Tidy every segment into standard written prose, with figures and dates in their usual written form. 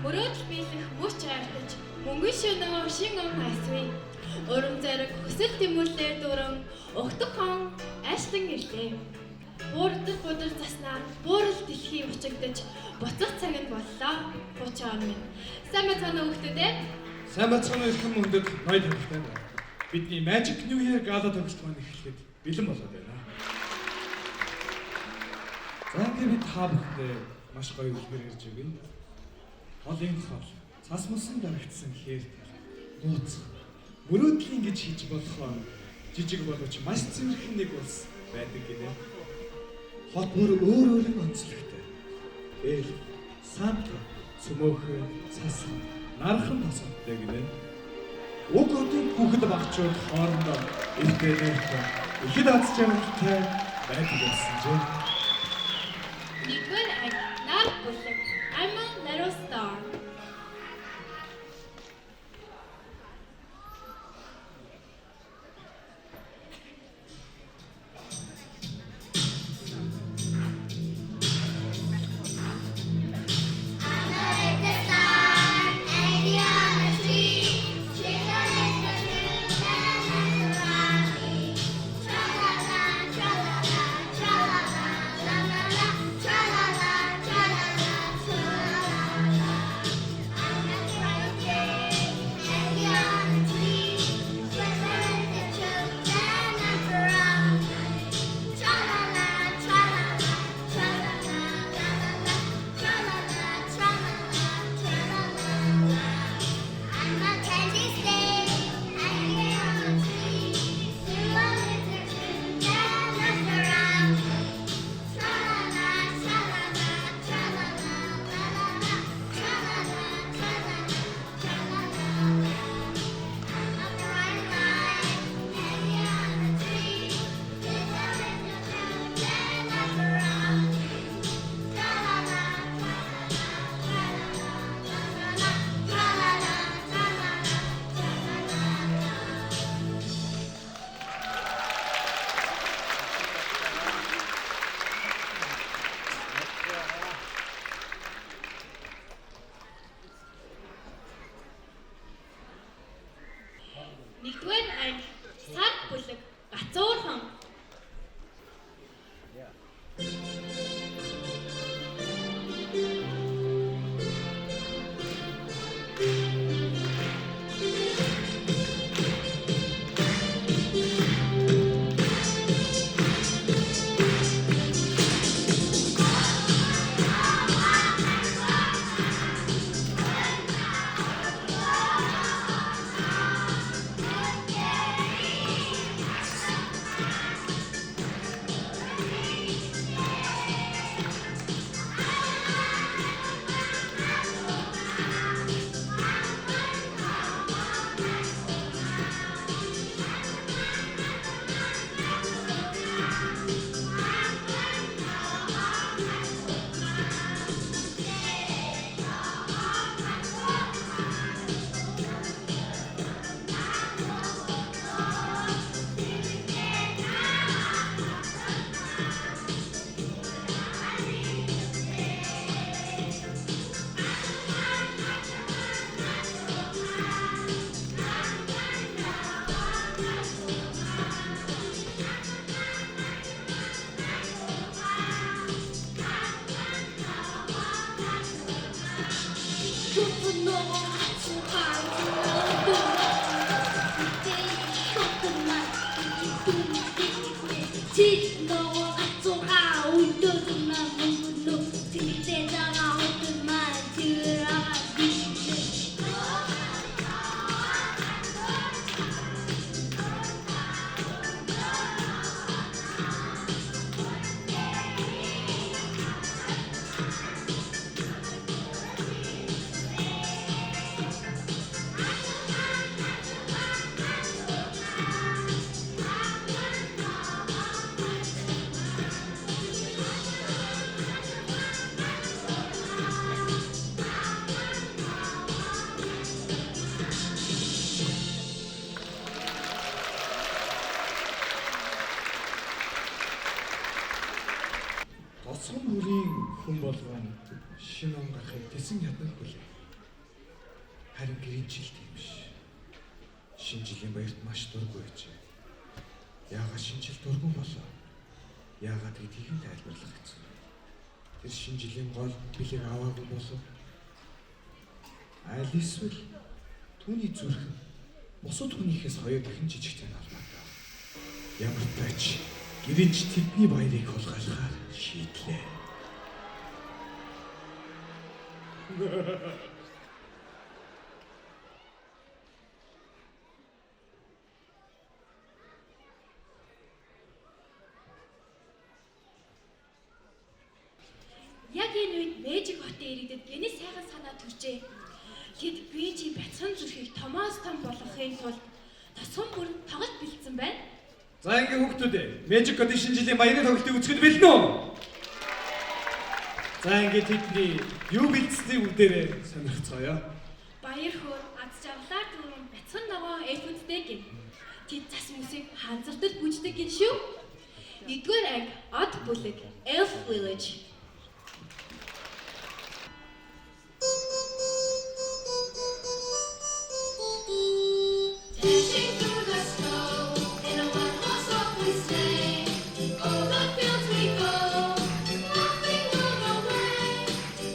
Мөрөөдөл биелэх мөч ардаж мөнгөн шөнөө шин он асвэ. Урам зориг хүсэл тэмүүлээр дүрэн өгтөх хон айшлан ирлээ. Буурдаг бүдэр заснаар буурал дэлхий учигдаж буцах цаг нь боллоо. 30 он минь. Сайн мэцэн өгтөдөө. Сайн мэцэн өрхөн мөндөд ноёд хэлтэй байна. Бидний Magic New Year гала тоглолтын эхлэхэд бэлэн болоод байна. За ингээд бид та бүхэндээ маш гоё үлгэр ирж өгнө. Холын хол, цас мөсөн дарагдсан хээртэл, нууц, мөрөөдлийн гэж хийж болохоор жижиг боловч маш цэвэрхэн нэг улс байдаг гинэ. Хот бүр өөр онцлогтой. Ээл, Санта, цөмөөхөн, цас, нархан тосгодтой гинэ. Уг хотын хүүхэд багчууд хоорондоо илтгэдэг ихэд аз жаргалтай байдаг гэсэн чинь. Нэгдүгээр анги нар бүлэг. I'm a little star. Нэгдүгээр анги сар бүлэг. Гацуурхан. Тоцгон бүрийн хүн болгон шинэ он гарахыг тэсэн яддаг хүлээ. Харин гэрэнчил тийм биш. Шинэ жилийн баярт маш дургүй байжээ. Яагаад шинэ жил дургүй болов? Яагаад гэдгийг нь тайлбарлах хэцүү. Тэр шинэ жилийн гол бэлэг аваагүй болов? Аль эсвэл түүний зүрх бусад хүнийхээс хоёр дахин жижигтэй албатай. Ямар ч байж гэрэнч тэдний баярыг хулгайлахаар шийдлээ. Яг энэ үед Мэжик хотын иргэдэд гэнэ сайхан санаа төржээ. Тэд Бээжийн бяцхан зүрхийг томоос том болгохын тулд тосгон бүр тоглолт бэлдсэн байна. За ингээ хүүхдүүд Мэжик хотын шинэ жилийн баярын тоглолтыг үзэхэд бэлэн үү? За ингээ тэдний юу бэлдсэний үдээрээ сонирхцгаая. Баяр хөөр аз жаргалаар түрүүн бяцхан ногоо эльфүүдтэй гин. Тэд цас мөсийг ханзартад бүждэг гин шүү. 1-р анги Од бүлэг Elf Village. Dashing through the snow in a one-horse open sleigh. O'er the fields we go, laughing all the way.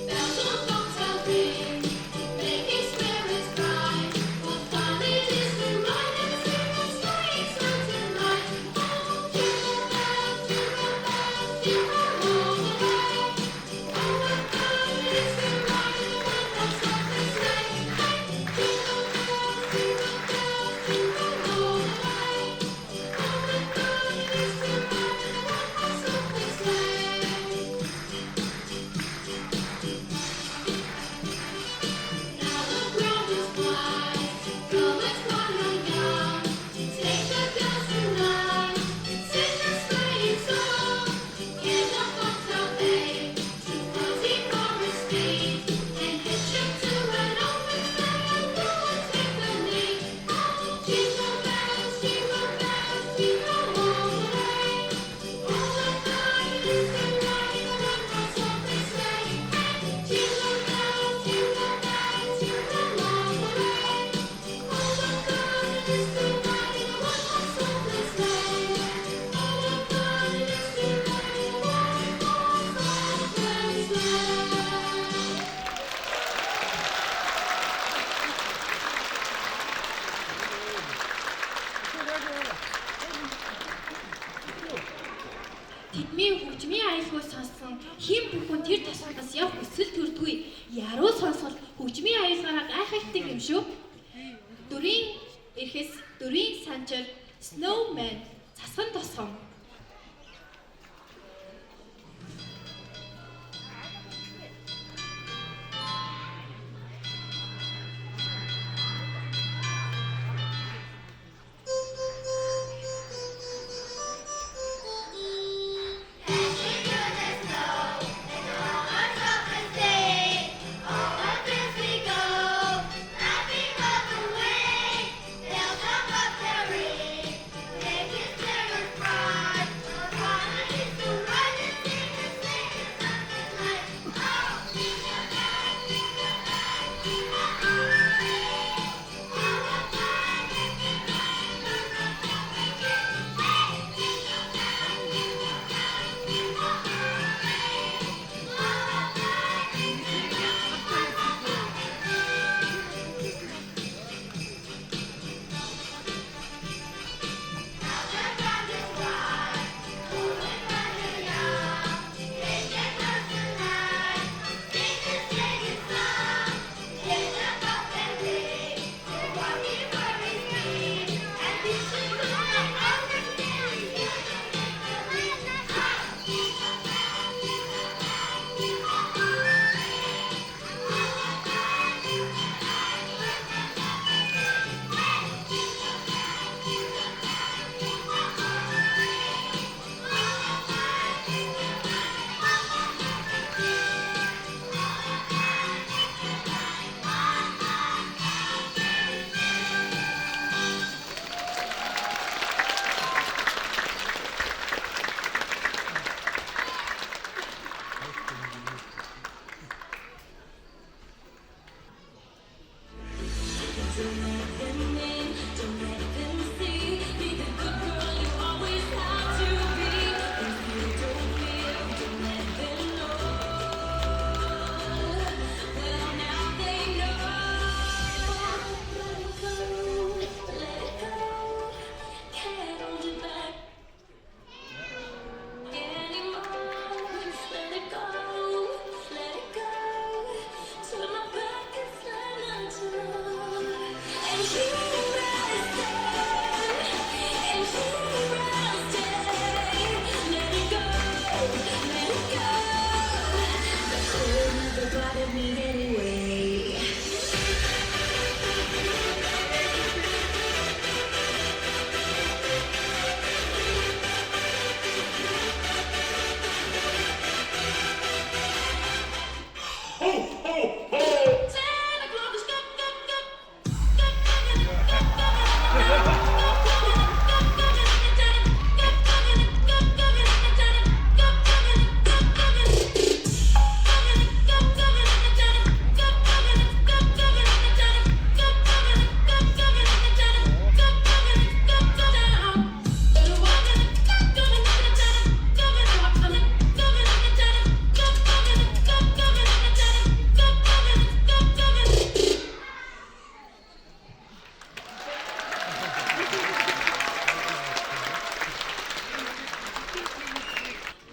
Bells on bobtails ring, making spirits bright. What fun it is to ride and sing a sleighing song tonight! Oh, jingle bells, jingle all the way.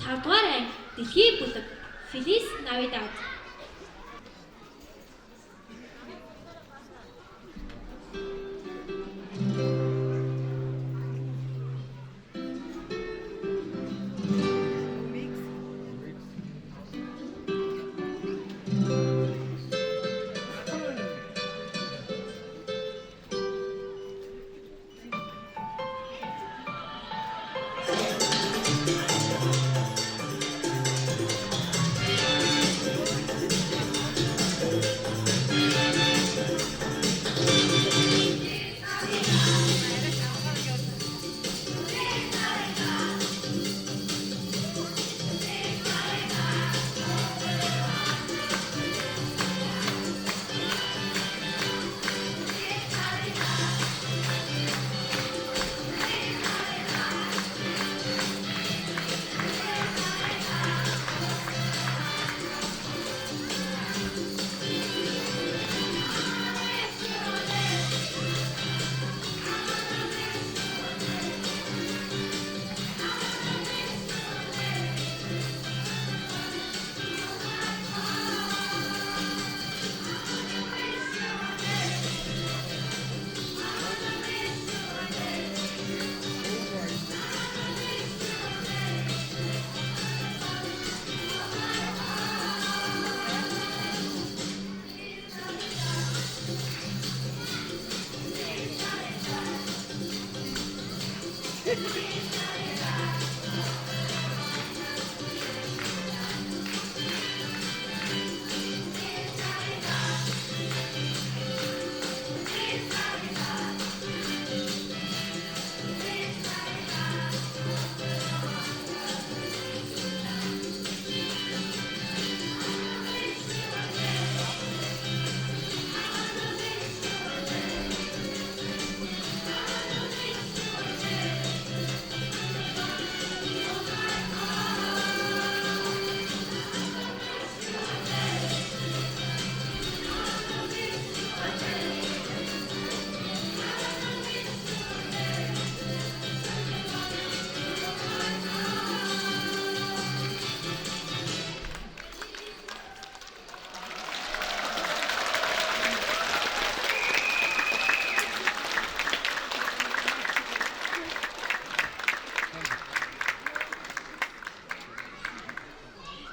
Тавдугаар анги дэлхийн бүлэг Фелис Навидад.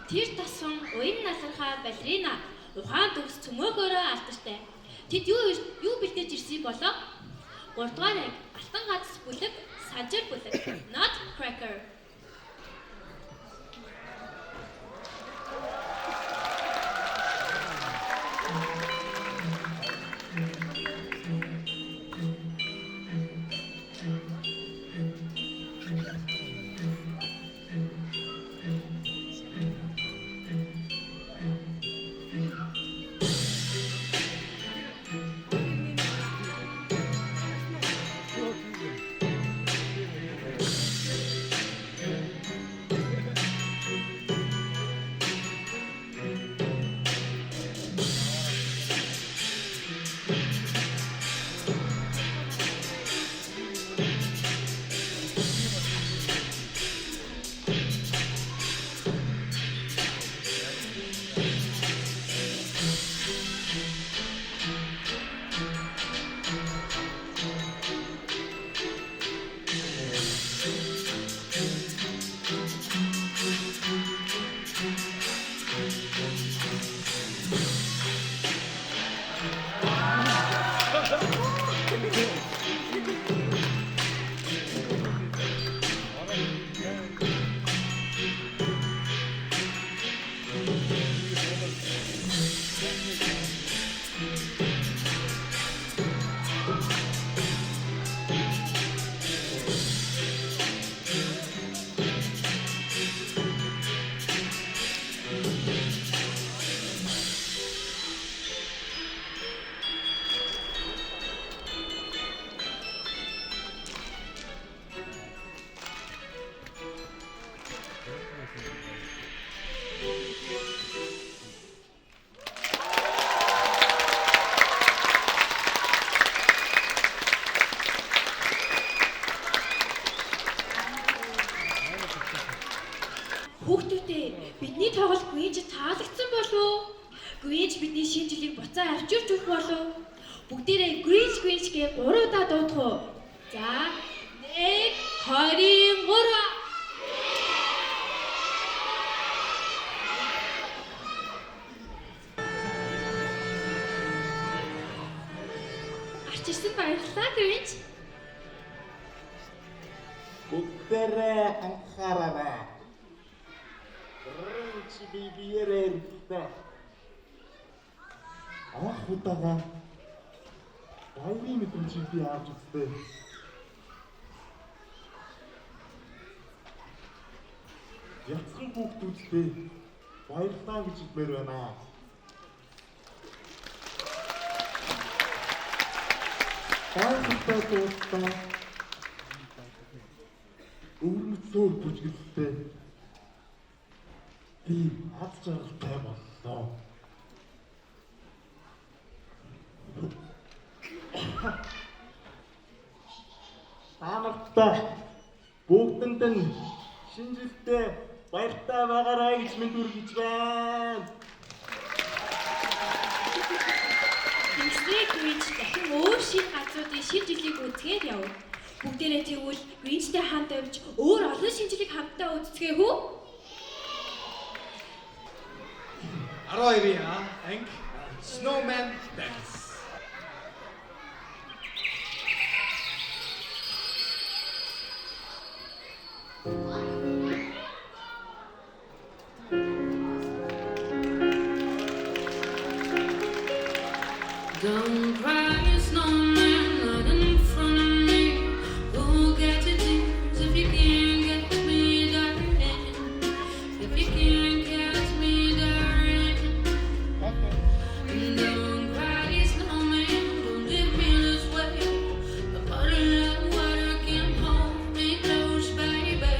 Тэр тасван уян налархаа балерина ухаан төгс цөмөөгөөрөө алдартай. Тэд юу бэлдэж ирсэн болоо? 3 дугаар анги алтан гац бүлэг Санжир бүлэг Nutcracker. буцаа авчирч өгөх болов. Бүгдээрээ Grinch Grinch гээ 3 удаа дуудах уу? За 1 23 Арчирсан баярлалаа Grinch. Бүгдээрээ анхаараарай. Grinch бибиэрээ ирдэ. Анх удаага баярын мэдрэмжийг би авч үзлээ. Яцхан хүүхдүүдтэй баярлалаа гэж хэлмээр байна. Баярлалаа дуудаа. Өвөрмөцөөр бүжгэлтэй. Би аз жаргалтай боллоо. Таамагтай бүгдэнд нь шинжилтэй баяртай байгаарай гэж мэд үргэж байна. Тэгснээ Grinch дахин өөр шинэ газруудын шинэ жилийг үзгээд явв. Бүгдээрээ тэгвэл Grinch-тэй хамт авч өөр олон шинэ жилийг хамтдаа үздэгээ хүү? 12-ийн анги Snowman Dance. Don't cry, snowman, not in front of me. Who'll get your tears if you can't get me, darling? If you can't catch me, darling. Don't cry, snowman, don't leave me this way. A bottle of water can hold me close, baby.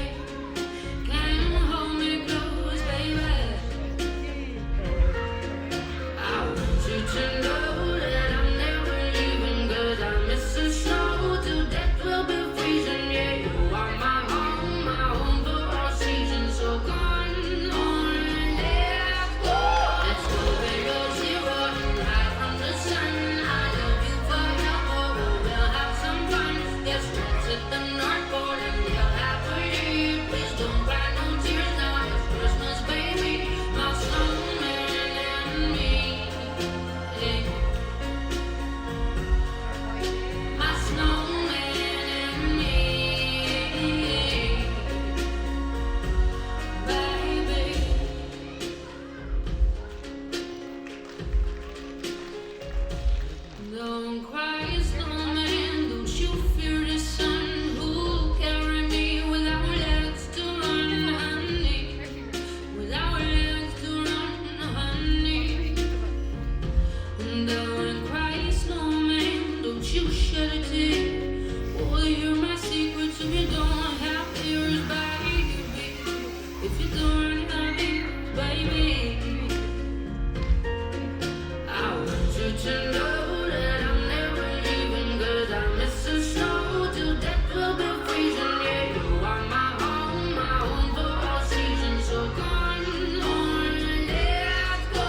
Can hold me close, baby. I want you to know that I'm never leaving, 'cause I miss the snow till death will be freezing. Yeah, you are my home for all seasons. So come on, let's go. Let's go below zero and hide from the sun. I love you forever, but we'll have some fun. Yes, let's hit the North Pole and we'll happily. Please don't cry no tears now. It's Christmas, baby. My snowman and me. My snowman and me, baby. Don't cry, snowman, don't you fear the sun. Who'll carry me without legs to run, honey? Without legs to run, honey. Don't cry, snowman, don't you shed a tear. Oh, you're my secret, so you don't have tears, baby. If you don't have ears, baby. I want you to know that I'm never leaving, 'cause I miss the snow till death will be freezing. Yeah, you are my home for all seasons. So come on, let's go.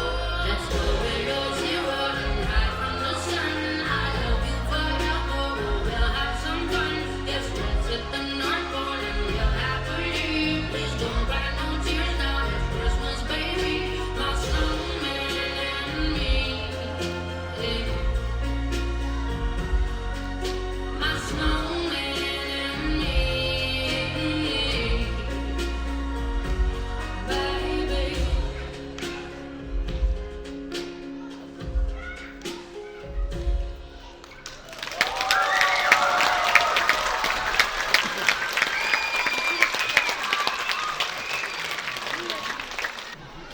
Let's go below zero and hide from the sun. I love you forever, but we'll have some fun. Yes, let's hit the North Pole and we'll happily. Please don't cry no tears now. It's Christmas, baby. My snowman and me. My snowman and me, baby.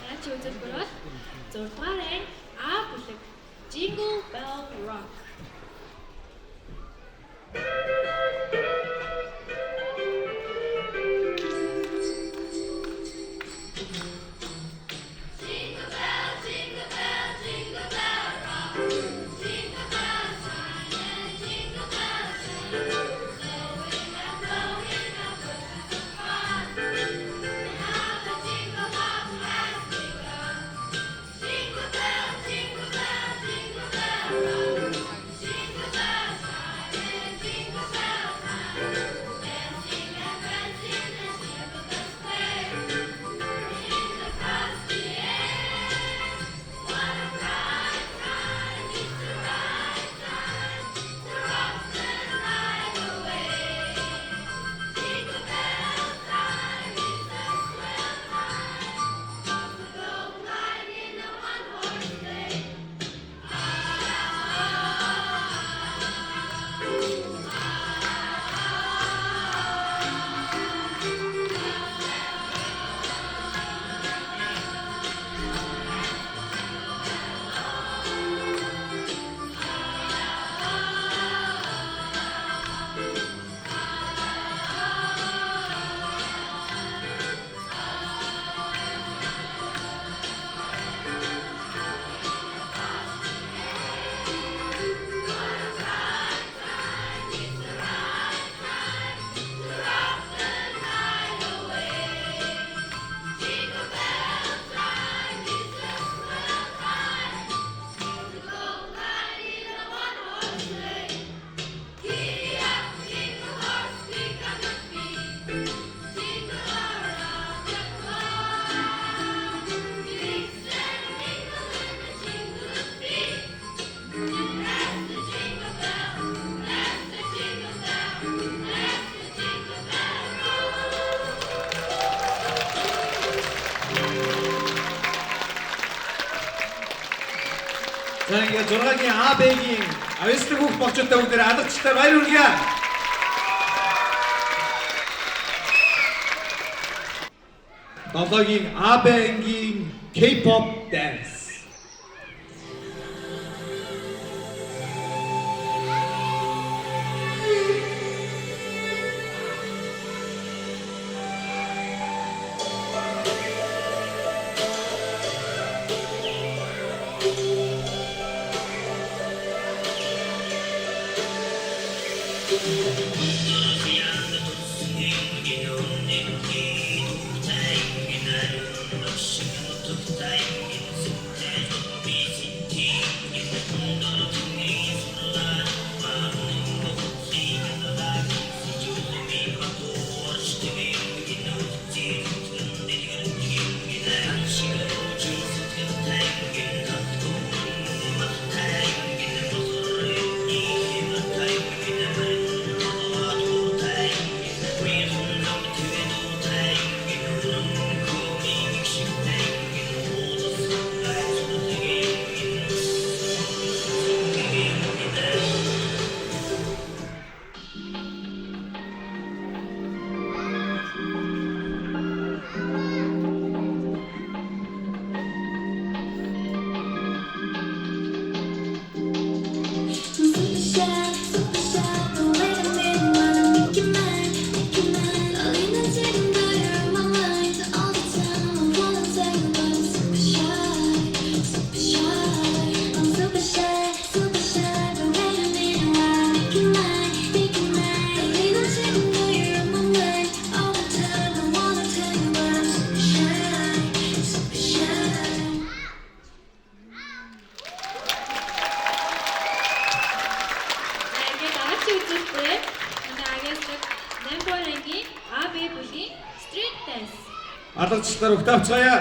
Яаж үзэл бүрэл 6-р анги А бүлэг Jingle Bell Rock. Jingle bell, jingle bell, jingle bell rock. Jingle bell time and jingle bell time. Snowing and blowing up bushels of fun. And how the jingle hop has begun. Jingle bell, jingle bell, jingle За ингээд 6-гийн А, Б-гийн авьяастай бүх багчтай бүгд алгачтай баяр хүргэе. 7-гийн А, Б-гийн K-pop dance. Алгачтай өгт авцгаая.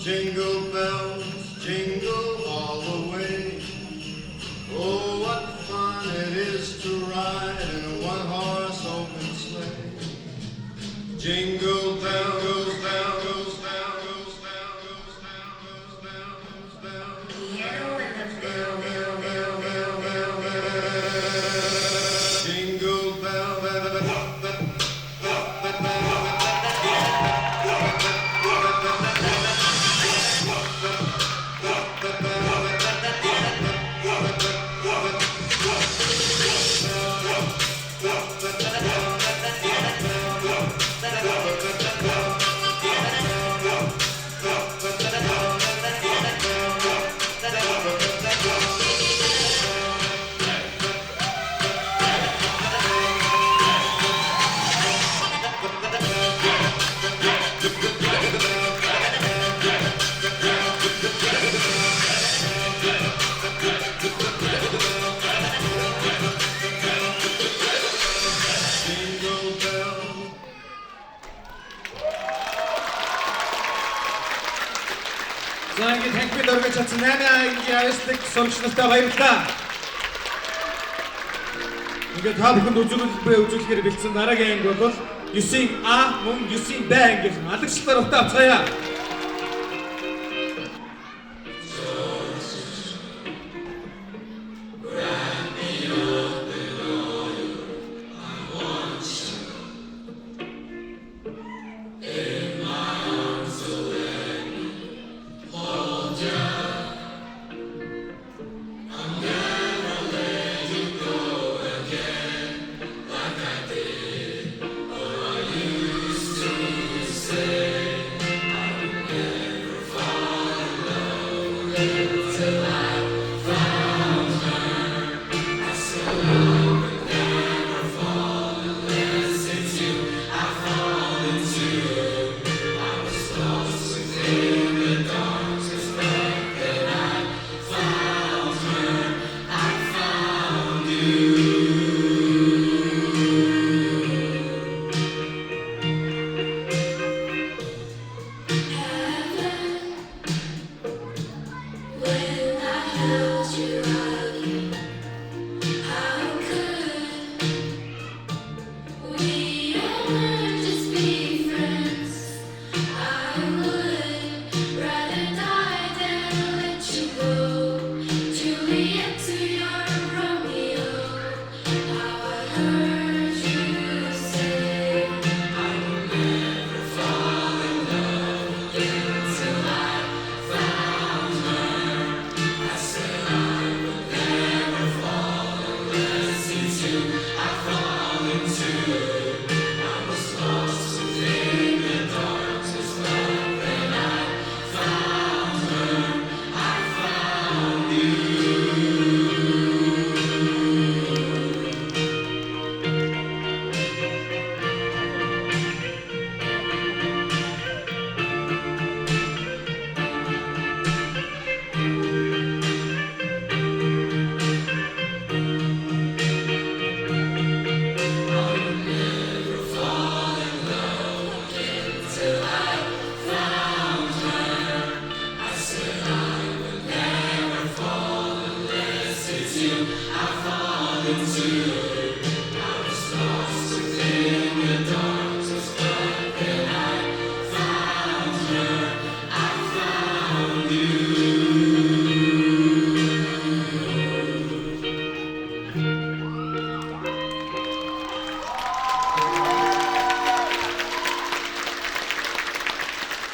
Jingle bells, jingle all the way. Oh, what fun it is to ride in a one-horse open sleigh. Jingle bells, goes down, goes down, goes down, goes down, goes down, goes down. Bell, bell, bell, bell, bell, bell. Jingle bell, bell, bell, bell, bell, bell. За ингээд танхимд өргөж чадсан 8-аагийн авьяастай сурагчнастай баярлалаа. Ингээд та бүхэнд үзүүлэхээр бэлдсэн дараагийн анги бол 9-ийн А мөн 9-ийн Б ангийнхан алгачтай өгт авцгаая.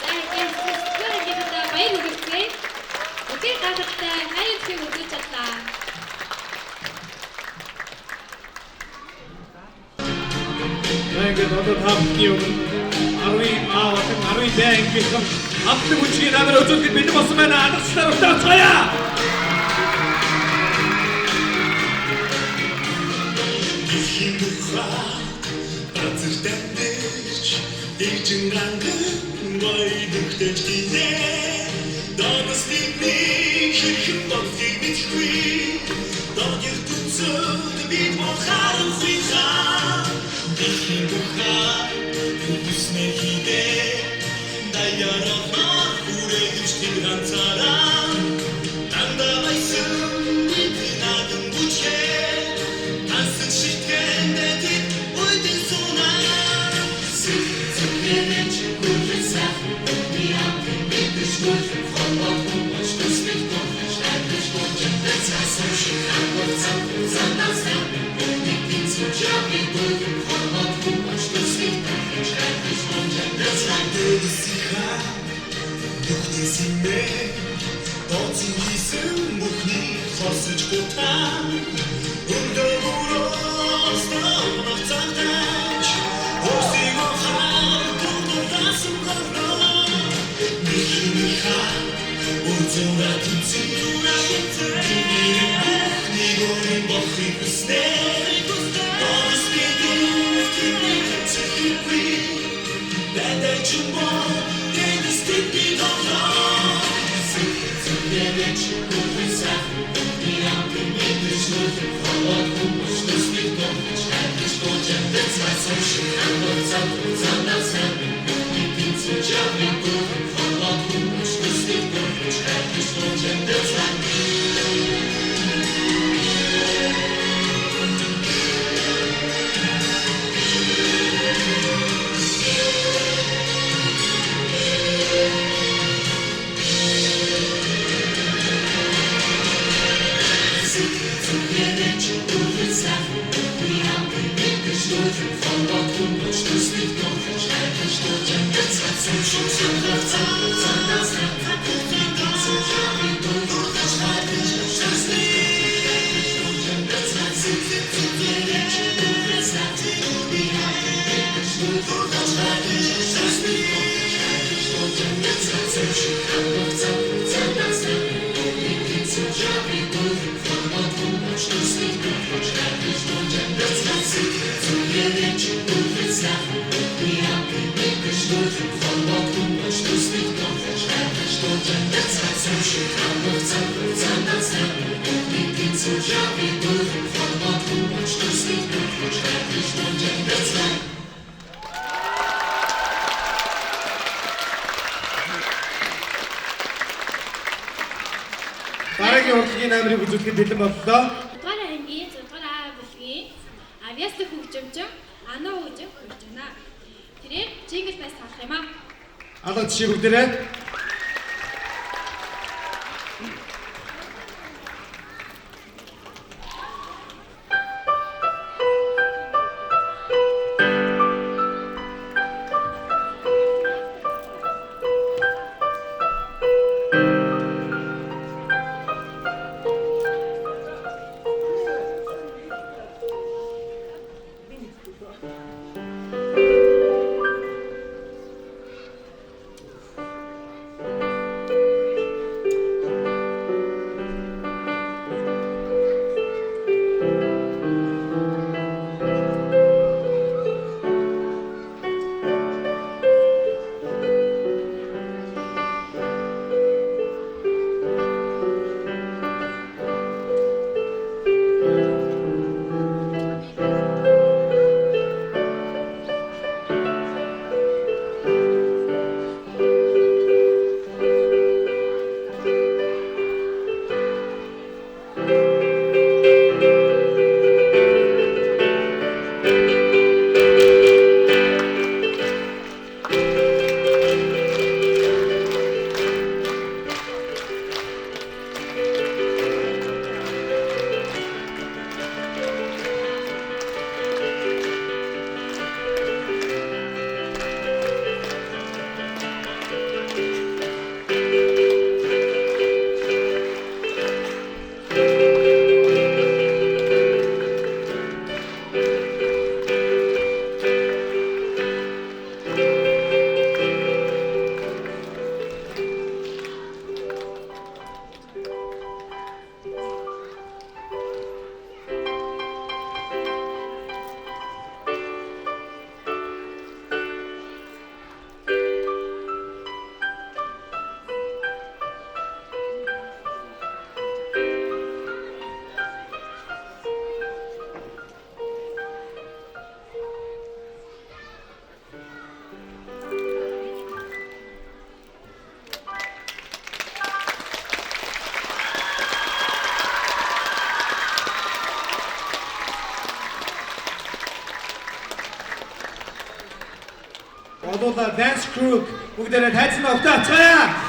За ингээд сэтгэл ингээд баяр хүргэцгээе. Окей гахалтай хайр тхийг үзэж чадлаа. ингээд одоо таамтны өмнө 10 ангийнхан хамтлаг хүчийг намайг үзүүлэхэд бид болсон байна. Алдарчлаар устгацгаая. Дараагийн урлагийн номерыг үзүүлэхэд бэлэн боллоо. 6 ангийн 6 А бүлгийн авьяастай хөгжимчин Ана хөгжим хүрч байна. Тэрээр Jingle Bells таах юм аа. Алга жишээ бүгдээрээ. Одоола Dance Crew бүгдээрээ тайцсан өгтөө ацгаая.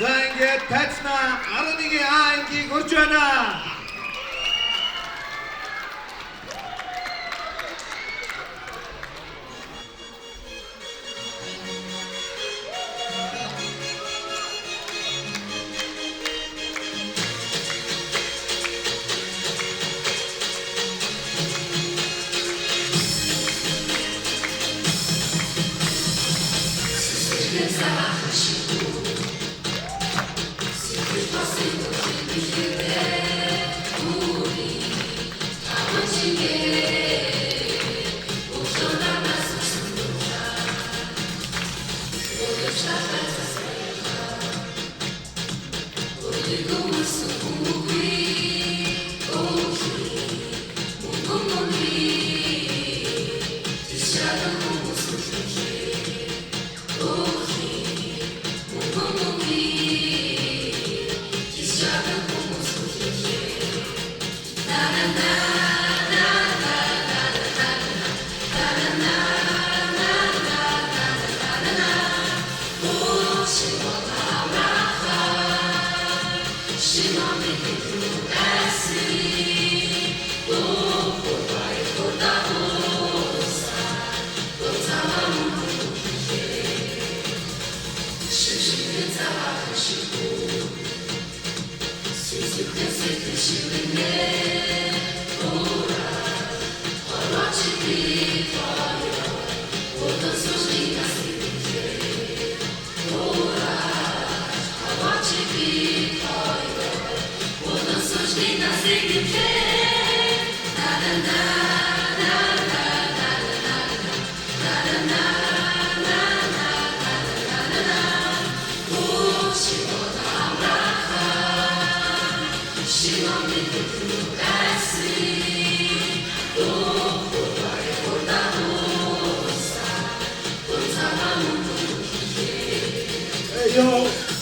За ингээд тайцнаа 11 ангийг хүрч байна.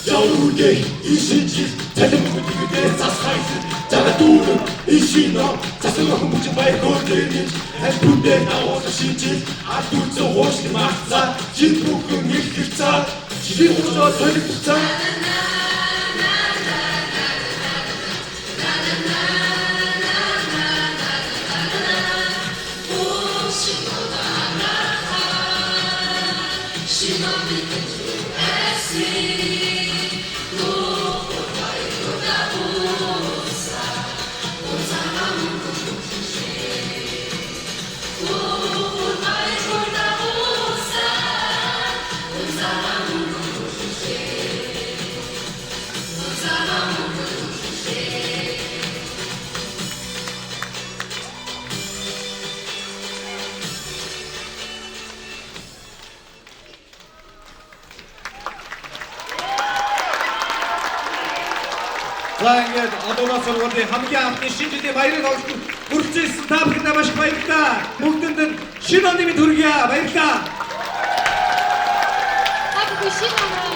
Яургэй ишиж талимгүй дэгдээ засхай загадүр ишино засах хүмүүс баяр хөөрдөн хальбүдээ наавал шийдэл атүц хоошд махца чин бүхэн их хэрцаа чин хөөрөө солигцаа За ингээд одоогоос сургуулийн хамгийн анхны шинэ жилийн баярыг олж хүрчээсэн та бүхэндээ маш их баярлалаа. Бүгдэнд нь шинэ оны мэнд хүргье. Баярлалаа. Та бүхэн шинэ оноо